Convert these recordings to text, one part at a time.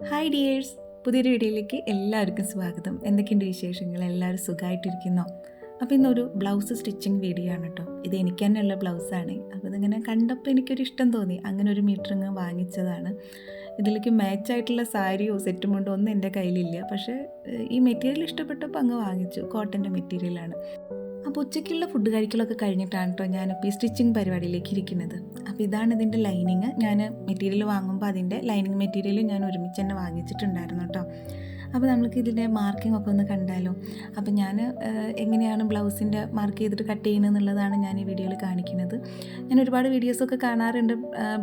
Hi dears, പുതിയൊരു വീഡിയോയിലേക്ക് എല്ലാവർക്കും സ്വാഗതം. എന്തൊക്കെയുണ്ട് വിശേഷങ്ങൾ? എല്ലാവരും സുഖമായിട്ടിരിക്കുന്നോ? അപ്പോൾ ഇന്നൊരു ബ്ലൗസ് സ്റ്റിച്ചിങ് വീഡിയോ ആണ് കേട്ടോ. ഇത് എനിക്ക് തന്നെയുള്ള ബ്ലൗസാണ്. അപ്പോൾ ഇതിങ്ങനെ കണ്ടപ്പോൾ എനിക്കൊരു ഇഷ്ടം തോന്നി, അങ്ങനെ ഒരു മീറ്ററിങ് വാങ്ങിച്ചതാണ്. ഇതിലേക്ക് മാച്ചായിട്ടുള്ള സാരിയോ സെറ്റും കൊണ്ടോ ഒന്നും എൻ്റെ കയ്യിലില്ല. പക്ഷേ ഈ മെറ്റീരിയൽ ഇഷ്ടപ്പെട്ടപ്പോൾ അങ്ങ് വാങ്ങിച്ചു. കോട്ടൻ്റെ മെറ്റീരിയലാണ്. അപ്പോൾ ഉച്ചയ്ക്കുള്ള ഫുഡ് കഴിക്കലൊക്കെ കഴിഞ്ഞിട്ടാണ് കേട്ടോ ഞാനിപ്പോൾ ഈ സ്റ്റിച്ചിങ് പരിപാടിയിലേക്ക് ഇരിക്കുന്നത്. അപ്പോൾ ഇതാണ് ഇതിൻ്റെ ലൈനിങ്. ഞാൻ മെറ്റീരിയൽ വാങ്ങുമ്പോൾ അതിൻ്റെ ലൈനിങ് മെറ്റീരിയൽ ഞാൻ ഒരുമിച്ച് തന്നെ വാങ്ങിച്ചിട്ടുണ്ടായിരുന്നു കേട്ടോ. അപ്പോൾ നമ്മൾക്ക് ഇതിൻ്റെ മാർക്കിംഗ് ഒക്കെ ഒന്ന് കണ്ടാലോ. അപ്പോൾ ഞാൻ എങ്ങനെയാണ് ബ്ലൗസിൻ്റെ മാർക്ക് ചെയ്തിട്ട് കട്ട് ചെയ്യുന്നത് എന്നുള്ളതാണ് ഞാൻ ഈ വീഡിയോയിൽ കാണിക്കുന്നത്. ഞാൻ ഒരുപാട് വീഡിയോസൊക്കെ കാണാറുണ്ട്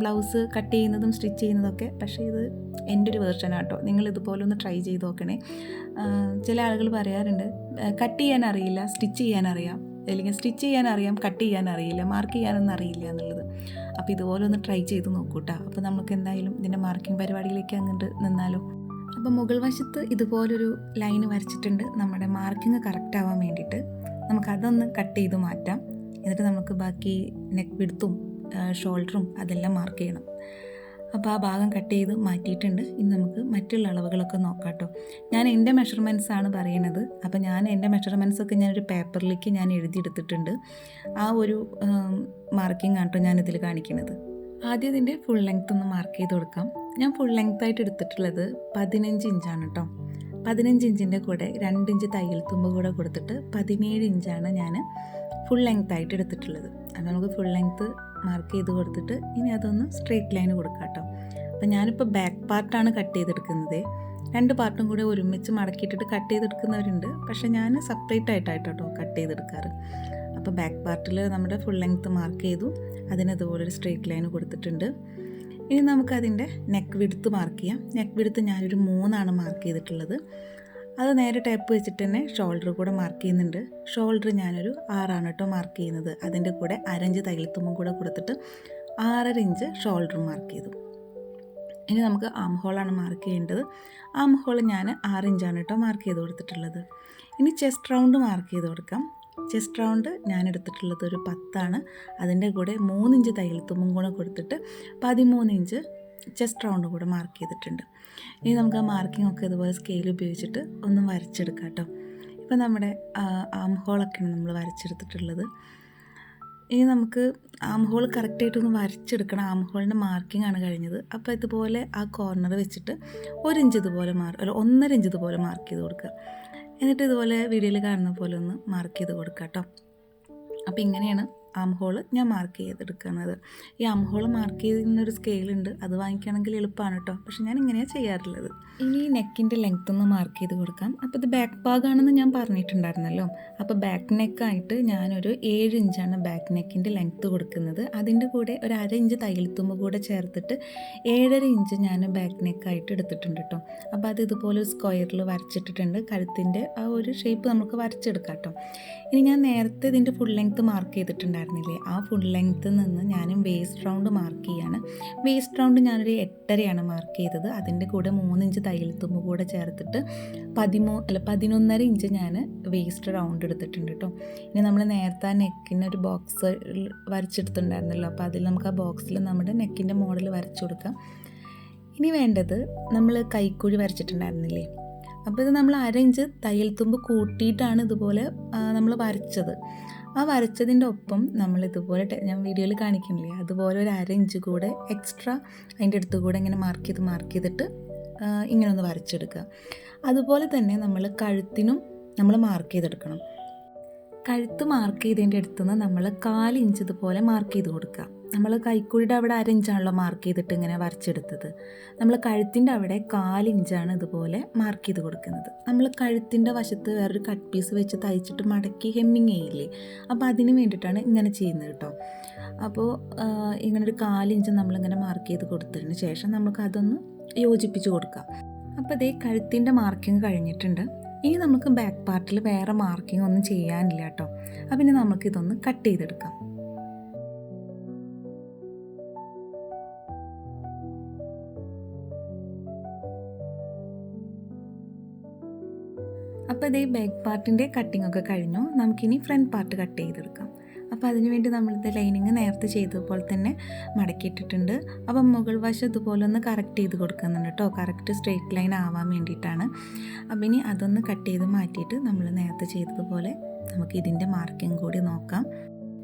ബ്ലൗസ് കട്ട് ചെയ്യുന്നതും സ്റ്റിച്ച് ചെയ്യുന്നതൊക്കെ. പക്ഷേ ഇത് എൻ്റെ ഒരു വേർഷനാണ് കേട്ടോ. നിങ്ങൾ ഇതുപോലെ ഒന്ന് ട്രൈ ചെയ്ത് നോക്കണേ. ചില ആളുകൾ പറയാറുണ്ട് കട്ട് ചെയ്യാൻ അറിയില്ല, സ്റ്റിച്ച് ചെയ്യാൻ അറിയാം, അല്ലെങ്കിൽ സ്റ്റിച്ച് ചെയ്യാൻ അറിയാം, കട്ട് ചെയ്യാൻ അറിയില്ല, മാർക്ക് ചെയ്യാനൊന്നും അറിയില്ല എന്നുള്ളത്. അപ്പോൾ ഇതുപോലെ ഒന്ന് ട്രൈ ചെയ്ത് നോക്കൂട്ടോ. അപ്പോൾ നമുക്ക് എന്തായാലും ഇതിൻ്റെ മാർക്കിംഗ് പരിപാടിയിലേക്ക് അങ്ങോട്ട് നിന്നാലോ. അപ്പോൾ മുകൾ വശത്ത് ഇതുപോലൊരു ലൈന് വരച്ചിട്ടുണ്ട് നമ്മുടെ മാർക്കിങ് കറക്റ്റ് ആവാൻ വേണ്ടിയിട്ട്. നമുക്കതൊന്ന് കട്ട് ചെയ്ത് മാറ്റാം. എന്നിട്ട് നമുക്ക് ബാക്കി നെക്ക് വിഡ്ത്തും ഷോൾഡറും അതെല്ലാം മാർക്ക് ചെയ്യണം. അപ്പോൾ ആ ഭാഗം കട്ട് ചെയ്ത് മാറ്റിയിട്ടുണ്ട്. ഇനി നമുക്ക് മറ്റുള്ള അളവുകളൊക്കെ നോക്കാം കേട്ടോ. ഞാൻ എൻ്റെ മെഷർമെൻറ്റ്സ് ആണ് പറയുന്നത്. അപ്പോൾ ഞാൻ എൻ്റെ മെഷർമെൻറ്റ്സൊക്കെ ഞാനൊരു പേപ്പറിലേക്ക് ഞാൻ എഴുതിയെടുത്തിട്ടുണ്ട്. ആ ഒരു മാർക്കിംഗ് ആണ് കേട്ടോ ഞാനിതിൽ കാണിക്കുന്നത്. ആദ്യം ഇതിൻ്റെ ഫുൾ ലെങ്ത് ഒന്ന് മാർക്ക് ചെയ്ത് കൊടുക്കാം. ഞാൻ ഫുൾ ലെങ്ത് ആയിട്ട് എടുത്തിട്ടുള്ളത് 15 ഇഞ്ചാണ് കേട്ടോ. 15 ഇഞ്ചിൻ്റെ കൂടെ 2 ഇഞ്ച് തയ്യൽ തുമ്പ് കൂടെ കൊടുത്തിട്ട് 17 ഇഞ്ചാണ് ഞാൻ ഫുൾ ലെങ്ത് ആയിട്ട് എടുത്തിട്ടുള്ളത്. അപ്പോൾ നമുക്ക് ഫുൾ ലെങ്ത്ത് മാർക്ക് ചെയ്ത് കൊടുത്തിട്ട് ഇനി അതൊന്ന് സ്ട്രെയിറ്റ് ലൈൻ കൊടുക്കാം കേട്ടോ. അപ്പോൾ ഞാനിപ്പോൾ ബാക്ക് പാർട്ടാണ് കട്ട് ചെയ്തെടുക്കുന്നത്. 2 പാർട്ടും കൂടെ ഒരുമിച്ച് മടക്കിയിട്ടിട്ട് കട്ട് ചെയ്തെടുക്കുന്നവരുണ്ട്. പക്ഷേ ഞാൻ സെപ്പറേറ്റ് ആയിട്ടായിട്ടോ കട്ട് ചെയ്തെടുക്കാറ്. അപ്പോൾ ബാക്ക് പാർട്ടിൽ നമ്മുടെ ഫുൾ ലെങ്ത്ത് മാർക്ക് ചെയ്തു. അതിനതുപോലൊരു സ്ട്രെയിറ്റ് ലൈൻ കൊടുത്തിട്ടുണ്ട്. ഇനി നമുക്കതിൻ്റെ നെക്ക് വിഡ്ത്ത് മാർക്ക് ചെയ്യാം. നെക്ക് വിഡ്ത്ത് ഞാനൊരു 3 മാർക്ക് ചെയ്തിട്ടുള്ളത്. അത് നേരെ ടേപ്പ് വെച്ചിട്ട് തന്നെ ഷോൾഡർ കൂടെ മാർക്ക് ചെയ്യുന്നുണ്ട്. ഷോൾഡർ ഞാനൊരു 6 കേട്ടോ മാർക്ക് ചെയ്യുന്നത്. അതിൻ്റെ കൂടെ 1/2 ഇഞ്ച് തയ്യൽത്തുമ്പും കൂടെ കൊടുത്തിട്ട് 6.5 ഇഞ്ച് ഷോൾഡർ മാർക്ക് ചെയ്തു. ഇനി നമുക്ക് ആം ഹോളാണ് മാർക്ക് ചെയ്യേണ്ടത്. ആം ഹോൾ ഞാൻ 6 ഇഞ്ചാണ് കേട്ടോ മാർക്ക് ചെയ്ത് കൊടുത്തിട്ടുള്ളത്. ഇനി ചെസ്റ്റ് റൗണ്ട് മാർക്ക് ചെയ്ത് കൊടുക്കാം. ചെസ്റ്റ് റൗണ്ട് ഞാൻ എടുത്തിട്ടുള്ളത് ഒരു 10. അതിൻ്റെ കൂടെ 3 ഇഞ്ച് തയ്യൽത്തുമ്പും കൂടെ കൊടുത്തിട്ട് 13 ഇഞ്ച് ചെസ്റ്റ് റൗണ്ട് കൂടെ മാർക്ക് ചെയ്തിട്ടുണ്ട്. ഇനി നമുക്ക് ആ മാർക്കിംഗ് ഒക്കെ ഇതുപോലെ സ്കെയിൽ ഉപയോഗിച്ചിട്ട് ഒന്ന് വരച്ചെടുക്കാം കേട്ടോ. ഇപ്പോൾ നമ്മുടെ ആം ഹോളൊക്കെയാണ് നമ്മൾ വരച്ചെടുത്തിട്ടുള്ളത്. ഇനി നമുക്ക് ആം ഹോൾ കറക്റ്റായിട്ടൊന്ന് വരച്ചെടുക്കണം. ആം ഹോളിൻ്റെ മാർക്കിംഗ് ആണ് കഴിഞ്ഞത്. അപ്പോൾ ഇതുപോലെ ആ കോർണർ വെച്ചിട്ട് 1 ഇഞ്ച് ഇതുപോലെ 1.5 ഇഞ്ച് ഇതുപോലെ മാർക്ക് ചെയ്ത് കൊടുക്കുക. എന്നിട്ട് ഇതുപോലെ വീഡിയോയിൽ കാണുന്ന പോലെ ഒന്ന് മാർക്ക് ചെയ്ത് കൊടുക്കുക കേട്ടോ. അപ്പോൾ ഇങ്ങനെയാണ് ആം ഹോള് ഞാൻ മാർക്ക് ചെയ്തെടുക്കുന്നത്. ഈ ആം ഹോള് മാർക്ക് ചെയ്യുന്നൊരു സ്കെയിലുണ്ട്, അത് വാങ്ങിക്കുകയാണെങ്കിൽ എളുപ്പമാണ് കേട്ടോ. പക്ഷെ ഞാൻ ഇങ്ങനെയാണ് ചെയ്യാറുള്ളത്. ഇനി നെക്കിൻ്റെ ലെങ്ത്ത് ഒന്ന് മാർക്ക് ചെയ്ത് കൊടുക്കാം. അപ്പോൾ ഇത് ബാക്ക് ഭാഗമാണെന്ന് ഞാൻ പറഞ്ഞിട്ടുണ്ടായിരുന്നല്ലോ. അപ്പോൾ ബാക്ക് നെക്കായിട്ട് ഞാനൊരു 7 ഇഞ്ചാണ് ബാക്ക് നെക്കിൻ്റെ ലെങ്ത്ത് കൊടുക്കുന്നത്. അതിൻ്റെ കൂടെ ഒരു 1/2 ഇഞ്ച് തയ്യൽത്തുമ്പ് കൂടെ ചേർത്തിട്ട് 7.5 ഇഞ്ച് ഞാൻ ബാക്ക് നെക്കായിട്ട് എടുത്തിട്ടുണ്ട് കേട്ടോ. അപ്പോൾ അത് ഇതുപോലെ ഒരു സ്ക്വയറിൽ വരച്ചിട്ടിട്ടുണ്ട്. കഴുത്തിൻ്റെ ആ ഒരു ഷേപ്പ് നമുക്ക് വരച്ചെടുക്കാം കേട്ടോ. ഇനി ഞാൻ നേരത്തെ ഇതിൻ്റെ ഫുൾ ലെങ്ത്ത് മാർക്ക് ചെയ്തിട്ടുണ്ടായിരുന്നില്ലേ, ആ ഫുൾ ലെങ്ത്തിൽ നിന്ന് ഞാനും വേസ്റ്റ് റൗണ്ട് മാർക്ക് ചെയ്യാണ്. വേസ്റ്റ് റൗണ്ട് ഞാനൊരു 8.5 മാർക്ക് ചെയ്തത്. അതിൻ്റെ കൂടെ 3 ഇഞ്ച് തയ്യൽത്തുമ്പ് കൂടെ ചേർത്തിട്ട് 11.5 ഇഞ്ച് ഞാൻ വേസ്റ്റ് റൗണ്ട് എടുത്തിട്ടുണ്ട് കേട്ടോ. ഇനി നമ്മൾ നേരത്തെ ആ നെക്കിനൊരു ബോക്സ് വരച്ചെടുത്തിട്ടുണ്ടായിരുന്നല്ലോ. അപ്പോൾ അതിൽ നമുക്ക് ആ ബോക്സിൽ നമ്മുടെ നെക്കിൻ്റെ മോഡൽ വരച്ചു കൊടുക്കാം. ഇനി വേണ്ടത് നമ്മൾ കൈക്കുഴി വരച്ചിട്ടുണ്ടായിരുന്നില്ലേ, അപ്പോൾ ഇത് നമ്മൾ 1/2 ഇഞ്ച് തയ്യൽത്തുമ്പ് കൂട്ടിയിട്ടാണ് ഇതുപോലെ നമ്മൾ വരച്ചത്. ആ വരച്ചതിൻ്റെ ഒപ്പം നമ്മൾ ഇതുപോലെ ഞാൻ വീഡിയോയിൽ കാണിക്കുന്നില്ലേ, അതുപോലെ ഒരു 1/2 ഇഞ്ച് കൂടെ എക്സ്ട്രാ അതിൻ്റെ അടുത്ത് കൂടെ ഇങ്ങനെ മാർക്ക് ചെയ്തിട്ട് ഇങ്ങനെ ഒന്ന് വരച്ചെടുക്കുക. അതുപോലെ തന്നെ നമ്മൾ കഴുത്തിനും നമ്മൾ മാർക്ക് ചെയ്തെടുക്കണം. കഴുത്ത് മാർക്ക് ചെയ്തതിൻ്റെ അടുത്തുനിന്ന് നമ്മൾ 1/4 ഇഞ്ച് ഇതുപോലെ മാർക്ക് ചെയ്ത് കൊടുക്കുക. നമ്മൾ കൈക്കുഴിയുടെ അവിടെ 1/2 ഇഞ്ചാണല്ലോ മാർക്ക് ചെയ്തിട്ട് ഇങ്ങനെ വരച്ചെടുത്തത്. നമ്മൾ കഴുത്തിൻ്റെ അവിടെ 1/4 ഇഞ്ചാണ് ഇതുപോലെ മാർക്ക് ചെയ്ത് കൊടുക്കുന്നത്. നമ്മൾ കഴുത്തിൻ്റെ വശത്ത് വേറൊരു കട്ട് പീസ് വെച്ച് തയ്ച്ചിട്ട് മടക്കി ഹെമ്മിങ് ചെയ്യില്ലേ, അപ്പോൾ അതിന് വേണ്ടിയിട്ടാണ് ഇങ്ങനെ ചെയ്യുന്നത് കേട്ടോ. അപ്പോൾ ഇങ്ങനൊരു 1/4 ഇഞ്ച് നമ്മളിങ്ങനെ മാർക്ക് ചെയ്ത് കൊടുത്തതിന് ശേഷം നമുക്ക് അതൊന്ന് യോജിപ്പിച്ച് കൊടുക്കാം. അപ്പോൾ ഇതേ കഴുത്തിൻ്റെ മാർക്കിങ് കഴിഞ്ഞിട്ടുണ്ട്. ഇനി നമുക്ക് ബാക്ക് പാർട്ടിൽ വേറെ മാർക്കിംഗ് ഒന്നും ചെയ്യാനില്ല കേട്ടോ. അപ്പം ഇനി നമുക്കിതൊന്ന് കട്ട് ചെയ്തെടുക്കാം. അപ്പോൾ ഇതേ ബാക്ക് പാർട്ടിൻ്റെ കട്ടിംഗ് ഒക്കെ കഴിഞ്ഞു. നമുക്കിനി ഫ്രണ്ട് പാർട്ട് കട്ട് ചെയ്തെടുക്കാം. അപ്പോൾ അതിന് വേണ്ടി നമ്മളിത് ലൈനിങ് നേരത്തെ ചെയ്തതുപോലെ തന്നെ മടക്കിയിട്ടിട്ടുണ്ട്. അപ്പം മുകൾ വശം ഇതുപോലെ ഒന്ന് കറക്റ്റ് ചെയ്ത് കൊടുക്കുന്നുണ്ട് കേട്ടോ, കറക്റ്റ് സ്ട്രെയിറ്റ് ലൈൻ ആവാൻ വേണ്ടിയിട്ടാണ്. അപ്പം ഇനി അതൊന്ന് കട്ട് ചെയ്ത് മാറ്റിയിട്ട് നമ്മൾ നേരത്തെ ചെയ്തതുപോലെ നമുക്ക് ഇതിൻ്റെ മാർക്കിങ് കൂടി നോക്കാം.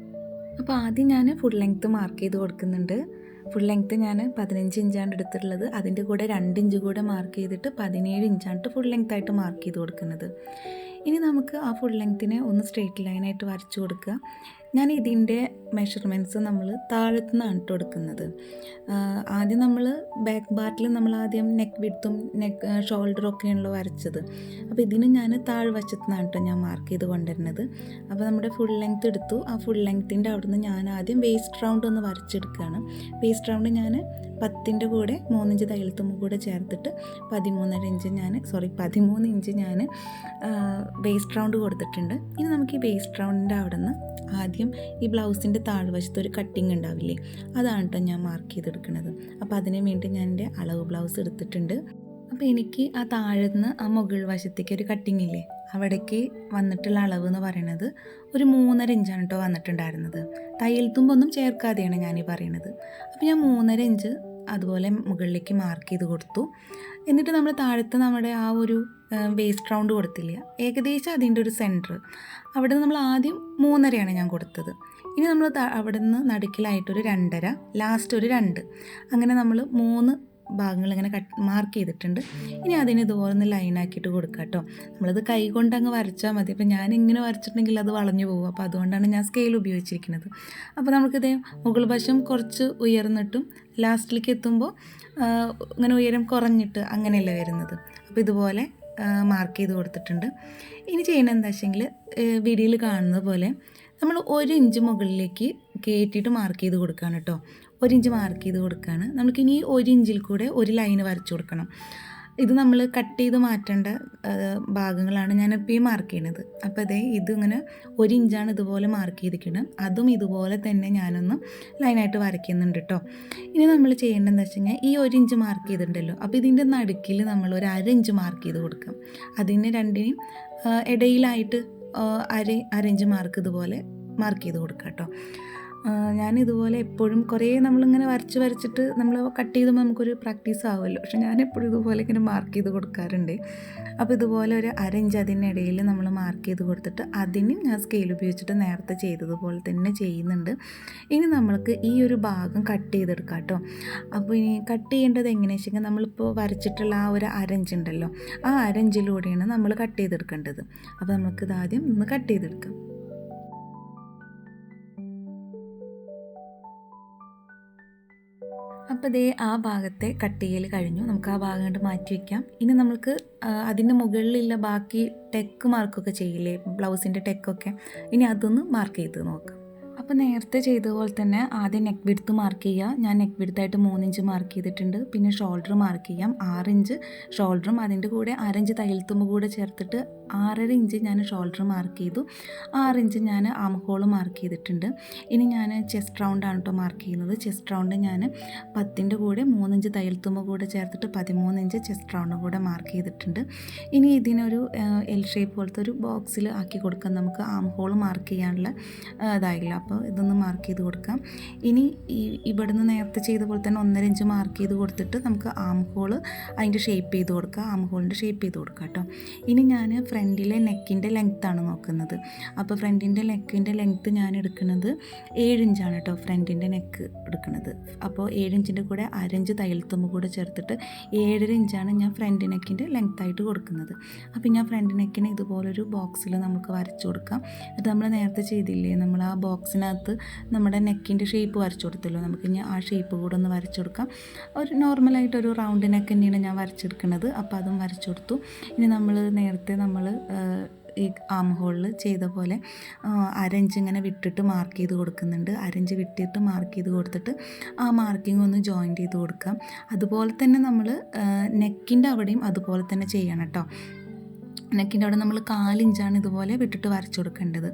അപ്പോൾ ആദ്യം ഞാൻ ഫുൾ ലെങ്ത്ത് മാർക്ക് ചെയ്ത് കൊടുക്കുന്നുണ്ട്. ഫുൾ ലെങ്ത്ത് ഞാൻ 15 ഇഞ്ചാണ് എടുത്തിട്ടുള്ളത്. അതിൻ്റെ കൂടെ 2 ഇഞ്ച് കൂടെ മാർക്ക് ചെയ്തിട്ട് 17 ഇഞ്ചാണ് ഫുൾ ലെങ്ത്തായിട്ട് മാർക്ക് ചെയ്ത് കൊടുക്കുന്നത്. ഇനി നമുക്ക് ആ ഫുൾ ലെങ്ത്തിനെ ഒന്ന് സ്ട്രെയിറ്റ് ലൈനായിട്ട് വരച്ചു കൊടുക്കുക. ഞാൻ ഇതിൻ്റെ മെഷർമെൻറ്റ്സ് നമ്മൾ താഴത്തു നിന്നാണ് ഇട്ട് കൊടുക്കുന്നത്. ആദ്യം നമ്മൾ ബാക്ക് പാർട്ടിൽ നമ്മൾ ആദ്യം നെക്ക് വിഡ്ത്തും ഷോൾഡറും ഒക്കെയാണല്ലോ വരച്ചത്. അപ്പോൾ ഇതിന് ഞാൻ താഴ്വശത്തു നിന്നാണ് കേട്ടോ ഞാൻ മാർക്ക് ചെയ്ത് കൊണ്ടുവരുന്നത്. അപ്പോൾ നമ്മുടെ ഫുൾ ലെങ്ത്ത് എടുത്തു. ആ ഫുൾ ലെങ്ത്തിൻ്റെ അവിടെ നിന്ന് ഞാൻ ആദ്യം വേസ്റ്റ് റൗണ്ട് ഒന്ന് വരച്ചെടുക്കുകയാണ്. വേസ്റ്റ് റൗണ്ട് ഞാൻ 10ൻ്റെ കൂടെ 3 ഇഞ്ച് തയ്യൽത്തുമ്പ് കൂടെ ചേർത്തിട്ട് 13 ഇഞ്ച് ഞാൻ വേസ്റ്റ് റൗണ്ട് കൊടുത്തിട്ടുണ്ട്. ഇനി നമുക്ക് ഈ വേസ്റ്റ് റൗണ്ടിൻ്റെ അവിടെ നിന്ന് ആദ്യം ഈ ബ്ലൗസിൻ്റെ താഴ്വശത്ത് ഒരു കട്ടിങ് ഉണ്ടാവില്ലേ, അതാണ് കേട്ടോ ഞാൻ മാർക്ക് ചെയ്തെടുക്കുന്നത്. അപ്പോൾ അതിന് വേണ്ടി ഞാൻ എൻ്റെ അളവ് ബ്ലൗസ് എടുത്തിട്ടുണ്ട്. അപ്പോൾ എനിക്ക് ആ താഴെ നിന്ന് ആ മുകൾ വശത്തേക്ക് ഒരു കട്ടിങ് ഇല്ലേ, അവിടേക്ക് വന്നിട്ടുള്ള അളവ് എന്ന് പറയുന്നത് ഒരു 3.5 ഇഞ്ചാണ് കേട്ടോ വന്നിട്ടുണ്ടായിരുന്നത്. തയ്യൽ തുമ്പൊന്നും ചേർക്കാതെയാണ് ഞാനീ പറയുന്നത്. അപ്പോൾ ഞാൻ 3.5 ഇഞ്ച് അതുപോലെ മുകളിലേക്ക് മാർക്ക് ചെയ്ത് കൊടുത്തു. എന്നിട്ട് നമ്മൾ താഴത്തെ നമ്മുടെ ആ ഒരു വേസ്റ്റ് റൗണ്ട് കൊടുത്തില്ല, ഏകദേശം അതിൻ്റെ ഒരു സെൻറ്റർ അവിടെ നിന്ന് നമ്മൾ ആദ്യം 3.5 ഞാൻ കൊടുത്തത്. ഇനി നമ്മൾ അവിടെ നിന്ന് നടുക്കിലായിട്ടൊരു 2.5, ലാസ്റ്റ് ഒരു 2, അങ്ങനെ നമ്മൾ 3 ഭാഗങ്ങൾ ഇങ്ങനെ മാർക്ക് ചെയ്തിട്ടുണ്ട്. ഇനി അതിന് ഇതുപോലെ ഒന്ന് ലൈനാക്കിയിട്ട് കൊടുക്കുക കേട്ടോ. നമ്മളത് കൈ കൊണ്ട് അങ്ങ് വരച്ചാൽ മതി. അപ്പോൾ ഞാൻ ഇങ്ങനെ വരച്ചിട്ടുണ്ടെങ്കിൽ അത് വളഞ്ഞു പോകും. അപ്പോൾ അതുകൊണ്ടാണ് ഞാൻ സ്കെയിൽ ഉപയോഗിച്ചിരിക്കുന്നത്. അപ്പോൾ നമുക്കിത് മുകൾ വശം കുറച്ച് ഉയർന്നിട്ടും ലാസ്റ്റിലേക്ക് എത്തുമ്പോൾ ഇങ്ങനെ ഉയരം കുറഞ്ഞിട്ട് അങ്ങനെയല്ല വരുന്നത്. അപ്പോൾ ഇതുപോലെ മാർക്ക് ചെയ്ത് കൊടുത്തിട്ടുണ്ട്. ഇനി ചെയ്യുന്നത് എന്താ വെച്ചെങ്കിൽ വീഡിയോയിൽ കാണുന്നത് പോലെ നമ്മൾ 1 ഇഞ്ച് മുകളിലേക്ക് കയറ്റിയിട്ട് മാർക്ക് ചെയ്ത് കൊടുക്കുകയാണ് കേട്ടോ. 1 ഇഞ്ച് മാർക്ക് ചെയ്ത് കൊടുക്കുകയാണ്. നമുക്കിനി 1 ഇഞ്ചിൽ കൂടെ ഒരു ലൈന് വരച്ചു കൊടുക്കണം. ഇത് നമ്മൾ കട്ട് ചെയ്ത് മാറ്റേണ്ട ഭാഗങ്ങളാണ് ഞാനിപ്പോൾ ഈ മാർക്ക് ചെയ്യുന്നത്. അപ്പോൾ അതേ ഇതിങ്ങനെ 1 ഇഞ്ചാണ് ഇതുപോലെ മാർക്ക് ചെയ്തിരിക്കുന്നത്. അതും ഇതുപോലെ തന്നെ ഞാനൊന്ന് ലൈനായിട്ട് വരയ്ക്കുന്നുണ്ട് കേട്ടോ. ഇനി നമ്മൾ ചെയ്യേണ്ടതെന്ന് വെച്ച് കഴിഞ്ഞാൽ ഈ 1 ഇഞ്ച് മാർക്ക് ചെയ്തിട്ടുണ്ടല്ലോ, അപ്പോൾ ഇതിൻ്റെ നടുക്കിൽ നമ്മൾ ഒരു 1/2 ഇഞ്ച് മാർക്ക് ചെയ്ത് കൊടുക്കാം. അതിന് രണ്ടിനും ഇടയിലായിട്ട് അര ഇഞ്ച് മാർക്ക് ഇതുപോലെ മാർക്ക് ചെയ്ത് കൊടുക്കാം കേട്ടോ. ഞാനിതുപോലെ എപ്പോഴും കുറേ നമ്മളിങ്ങനെ വരച്ചിട്ട് നമ്മൾ കട്ട് ചെയ്തുമ്പോൾ നമുക്കൊരു പ്രാക്ടീസ് ആവുമല്ലോ. പക്ഷെ ഞാനെപ്പോഴും ഇതുപോലെ ഇങ്ങനെ മാർക്ക് ചെയ്ത് കൊടുക്കാറുണ്ട്. അപ്പോൾ ഇതുപോലെ ഒരു 1/2 ഇഞ്ച് അതിനിടയിൽ നമ്മൾ മാർക്ക് ചെയ്ത് കൊടുത്തിട്ട് അതിന് ഞാൻ സ്കെയിൽ ഉപയോഗിച്ചിട്ട് നേരത്തെ ചെയ്തതുപോലെ തന്നെ ചെയ്യുന്നുണ്ട്. ഇനി നമ്മൾക്ക് ഈ ഒരു ഭാഗം കട്ട് ചെയ്തെടുക്കാം കേട്ടോ. അപ്പോൾ ഇനി കട്ട് ചെയ്യേണ്ടത് എങ്ങനെയാണെന്ന് വെച്ചാൽ നമ്മളിപ്പോൾ വരച്ചിട്ടുള്ള ആ ഒരു 1/2 ഇഞ്ച് ഉണ്ടല്ലോ, ആ 1/2 ഇഞ്ചിലൂടെയാണ് നമ്മൾ കട്ട് ചെയ്തെടുക്കേണ്ടത്. അപ്പോൾ നമുക്കിത് ആദ്യം ഒന്ന് കട്ട് ചെയ്തെടുക്കാം. അപ്പോൾ ദേ ആ ഭാഗത്തെ കട്ട് ചെയ്യൽ കഴിഞ്ഞു. നമുക്ക് ആ ഭാഗം കൊണ്ട് മാറ്റി വയ്ക്കാം. ഇനി നമുക്ക് അതിൻ്റെ മുകളിലുള്ള ബാക്കി ടെക്ക് മാർക്കൊക്കെ ചെയ്യില്ലേ, ബ്ലൗസിൻ്റെ ടെക്കൊക്കെ, ഇനി അതൊന്ന് മാർക്ക് ചെയ്ത് നോക്കാം. അപ്പോൾ നേരത്തെ ചെയ്തതുപോലെ തന്നെ ആദ്യം നെക്ക് വിഡ്ത്ത് മാർക്ക് ചെയ്യുക. ഞാൻ നെക്ക് വിഡ്ത്തായിട്ട് 3 ഇഞ്ച് മാർക്ക് ചെയ്തിട്ടുണ്ട്. പിന്നെ ഷോൾഡർ മാർക്ക് ചെയ്യാം, 6 ഇഞ്ച് ഷോൾഡറും അതിൻ്റെ കൂടെ 1/2 ഇഞ്ച് തയ്യൽത്തുമ്പ് കൂടെ ചേർത്തിട്ട് 6.5 ഇഞ്ച് ഞാൻ ഷോൾഡർ മാർക്ക് ചെയ്തു. 6 ഇഞ്ച് ഞാൻ ആം ഹോൾ മാർക്ക് ചെയ്തിട്ടുണ്ട്. ഇനി ഞാൻ ചെസ്റ്റ് റൗണ്ടാണ് കേട്ടോ മാർക്ക് ചെയ്യുന്നത്. ചെസ്റ്റ് റൗണ്ട് ഞാൻ 10ൻ്റെ കൂടെ 3 ഇഞ്ച് തയ്യൽത്തുമ്പ് കൂടെ ചേർത്തിട്ട് 13 ഇഞ്ച് ചെസ്റ്റ് റൗണ്ട് കൂടെ മാർക്ക് ചെയ്തിട്ടുണ്ട്. ഇനി ഇതിനൊരു എൽ ഷേപ്പ് പോലത്തെ ഒരു ബോക്സിൽ ആക്കി കൊടുക്കാം. നമുക്ക് ആം ഹോൾ മാർക്ക് ചെയ്യാനുള്ള ഇതായില്ല, അപ്പോൾ ഇതൊന്ന് മാർക്ക് ചെയ്ത് കൊടുക്കാം. ഇനി ഇവിടുന്ന് നേരത്തെ ചെയ്ത പോലെ തന്നെ 1.5 ഇഞ്ച് മാർക്ക് ചെയ്ത് കൊടുത്തിട്ട് നമുക്ക് ആം ഹോൾ അതിൻ്റെ ഷേപ്പ് ചെയ്ത് കൊടുക്കുക, ആം ഹോളിൻ്റെ ഷേപ്പ് ചെയ്ത് കൊടുക്കുക കേട്ടോ. ഇനി ഞാൻ ഫ്രണ്ടിലെ നെക്കിൻ്റെ ലെങ്ത്താണ് നോക്കുന്നത്. അപ്പോൾ ഫ്രണ്ടിൻ്റെ നെക്കിൻ്റെ ലെങ്ത്ത് ഞാൻ എടുക്കുന്നത് 7 ഇഞ്ചാണ് കേട്ടോ, ഫ്രണ്ടിൻ്റെ നെക്ക് എടുക്കുന്നത്. അപ്പോൾ 7 ഇഞ്ചിൻ്റെ കൂടെ 1/2 ഇഞ്ച് തയ്യൽത്തുമ്പ് കൂടെ ചേർത്തിട്ട് 7.5 ഇഞ്ചാണ് ഞാൻ ഫ്രണ്ട് നെക്കിൻ്റെ ലെങ്ത്തായിട്ട് കൊടുക്കുന്നത്. അപ്പോൾ ഞാൻ ഫ്രണ്ട് നെക്കിനെ ഇതുപോലൊരു ബോക്സിൽ നമുക്ക് വരച്ചു കൊടുക്കാം. എന്നിട്ട് നമ്മൾ നേരത്തെ ചെയ്തില്ലേ, നമ്മൾ ആ ബോക്സിനകത്ത് നമ്മുടെ നെക്കിൻ്റെ ഷേപ്പ് വരച്ചു കൊടുത്തല്ലോ, നമുക്ക് ഇനി ആ ഷേപ്പ് കൂടെ ഒന്ന് വരച്ചു കൊടുക്കാം. ഒരു നോർമലായിട്ടൊരു റൗണ്ട് നെക്ക് തന്നെയാണ് ഞാൻ വരച്ചെടുക്കുന്നത്. അപ്പോൾ അതും വരച്ചു കൊടുത്തു. ഇനി നേരത്തെ നമ്മൾ ഈ ആം ഹോളിൽ ചെയ്ത പോലെ 1/2 ഇഞ്ച് ഇങ്ങനെ വിട്ടിട്ട് മാർക്ക് ചെയ്ത് കൊടുക്കുന്നുണ്ട്. 1/2 ഇഞ്ച് വിട്ടിട്ട് മാർക്ക് ചെയ്ത് കൊടുത്തിട്ട് ആ മാർക്കിംഗ് ഒന്ന് ജോയിൻറ്റ് ചെയ്ത് കൊടുക്കാം. അതുപോലെ തന്നെ നമ്മൾ നെക്കിൻ്റെ അവിടെയും അതുപോലെ തന്നെ ചെയ്യണം കേട്ടോ. നെക്കിൻ്റെ അവിടെ നമ്മൾ 4 ഇഞ്ചാണ് ഇതുപോലെ വിട്ടിട്ട് വരച്ചു കൊടുക്കേണ്ടത്.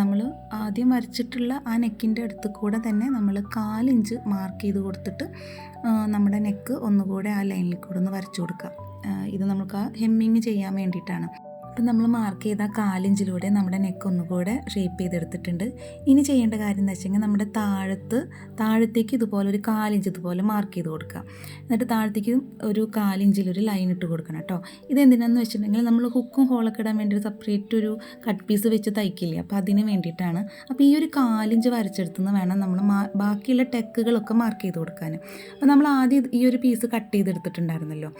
നമ്മൾ ആദ്യം വരച്ചിട്ടുള്ള ആ നെക്കിൻ്റെ അടുത്ത് കൂടെ തന്നെ നമ്മൾ 4 ഇഞ്ച് മാർക്ക് ചെയ്ത് കൊടുത്തിട്ട് നമ്മുടെ നെക്ക് ഒന്നുകൂടെ ആ ലൈനിൽ കൂടെ ഒന്ന് വരച്ചു കൊടുക്കാം. ഇത് നമുക്ക് ആ ഹെമ്മിങ് ചെയ്യാൻ വേണ്ടിയിട്ടാണ്. അപ്പം നമ്മൾ മാർക്ക് ചെയ്ത 4 ഇഞ്ചിലൂടെ നമ്മുടെ നെക്ക് ഒന്നുകൂടെ ഷേപ്പ് ചെയ്തെടുത്തിട്ടുണ്ട്. ഇനി ചെയ്യേണ്ട കാര്യം എന്ന് വെച്ചെങ്കിൽ നമ്മുടെ താഴത്തേക്ക് ഇതുപോലെ ഒരു 4 ഇഞ്ച് ഇതുപോലെ മാർക്ക് ചെയ്ത് കൊടുക്കുക. എന്നിട്ട് താഴത്തേക്ക് ഒരു 4 ഇഞ്ചിലൊരു ലൈൻ ഇട്ട് കൊടുക്കണം കേട്ടോ. ഇതെന്തിനാന്ന് വെച്ചിട്ടുണ്ടെങ്കിൽ നമ്മൾ ഹുക്കും ഹോളൊക്കെ ഇടാൻ വേണ്ടി സെപ്പറേറ്റ് ഒരു കട്ട് പീസ് വെച്ച് തയ്ക്കില്ലേ, അപ്പോൾ അതിന് വേണ്ടിയിട്ടാണ്. അപ്പോൾ ഈ ഒരു 4 ഇഞ്ച് വരച്ചെടുത്തുനിന്ന് വേണം നമ്മൾ ബാക്കിയുള്ള ടെക്കുകളൊക്കെ മാർക്ക് ചെയ്ത് കൊടുക്കാൻ. അപ്പോൾ നമ്മൾ ആദ്യം ഈ ഒരു പീസ് കട്ട് ചെയ്തെടുത്തിട്ടുണ്ടായിരുന്നല്ലോ,